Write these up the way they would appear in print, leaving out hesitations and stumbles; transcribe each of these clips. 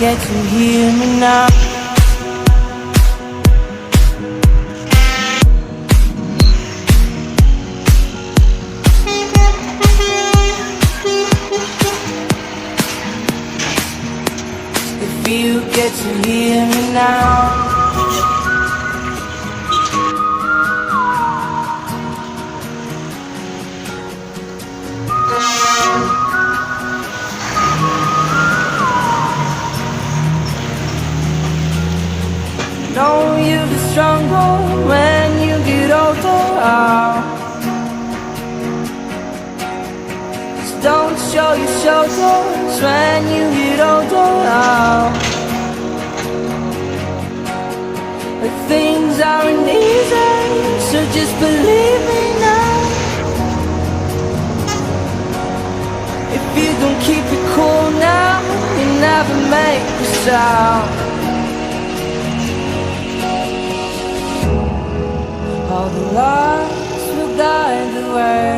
get to hear me now. If you get to hear me now. Know you'll be stronger when you get older. Just don't show your shoulders when you get older. But things aren't easy, so just believe me now. If you don't keep it cool now, you never make a sound. All the lights will guide the way.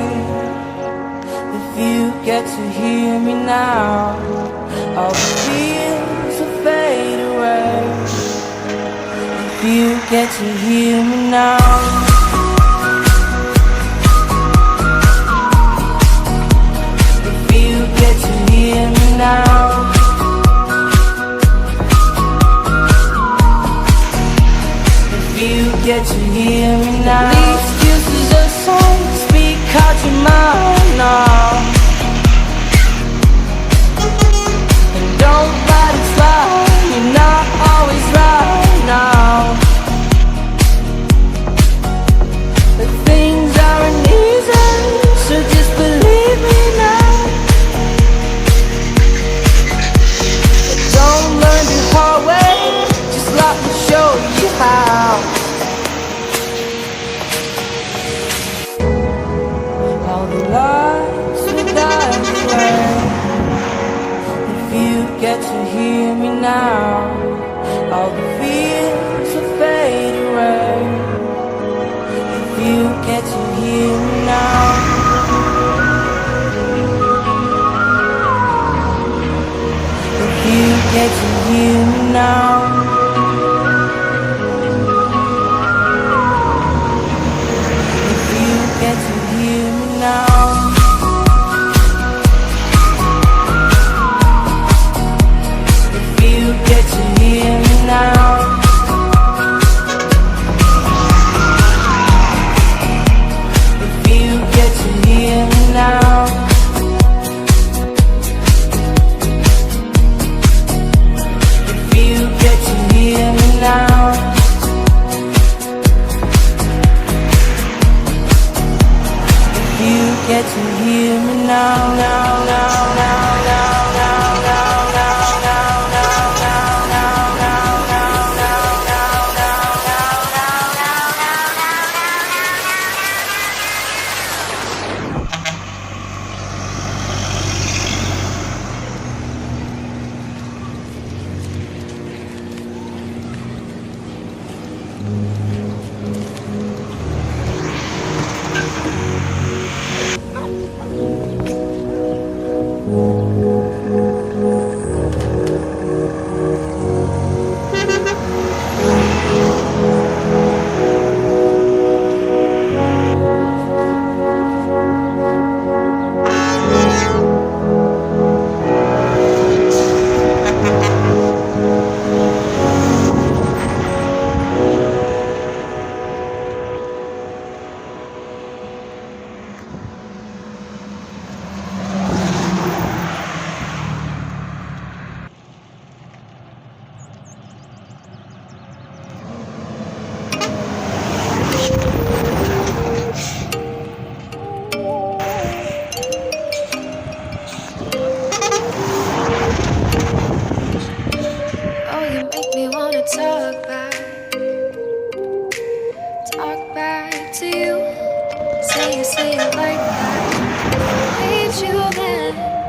If you get to hear me now, all the fears will fade away. If you get to hear me now. If you get to hear me now. Get to hear me now. These excuses are songs, speak out your mind now. And don't let it slide, you're not always right now. But things aren't easy, so just believe me now. Don't learn the hard way, just let me show you how. Lights will guide the way. If you get to hear me now, all the fears will fade away. If you get to hear me now. If you get to hear me now. If you get to hear me now. If you get to hear me now. If you get to hear me now. If you get to hear me now. Get to hear me now, now, now, now, now, now, now, now, now, now, now, now, now, now,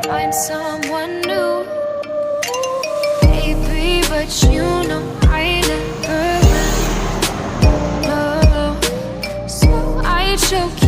find someone new, baby, but you know I never will. No, so I choke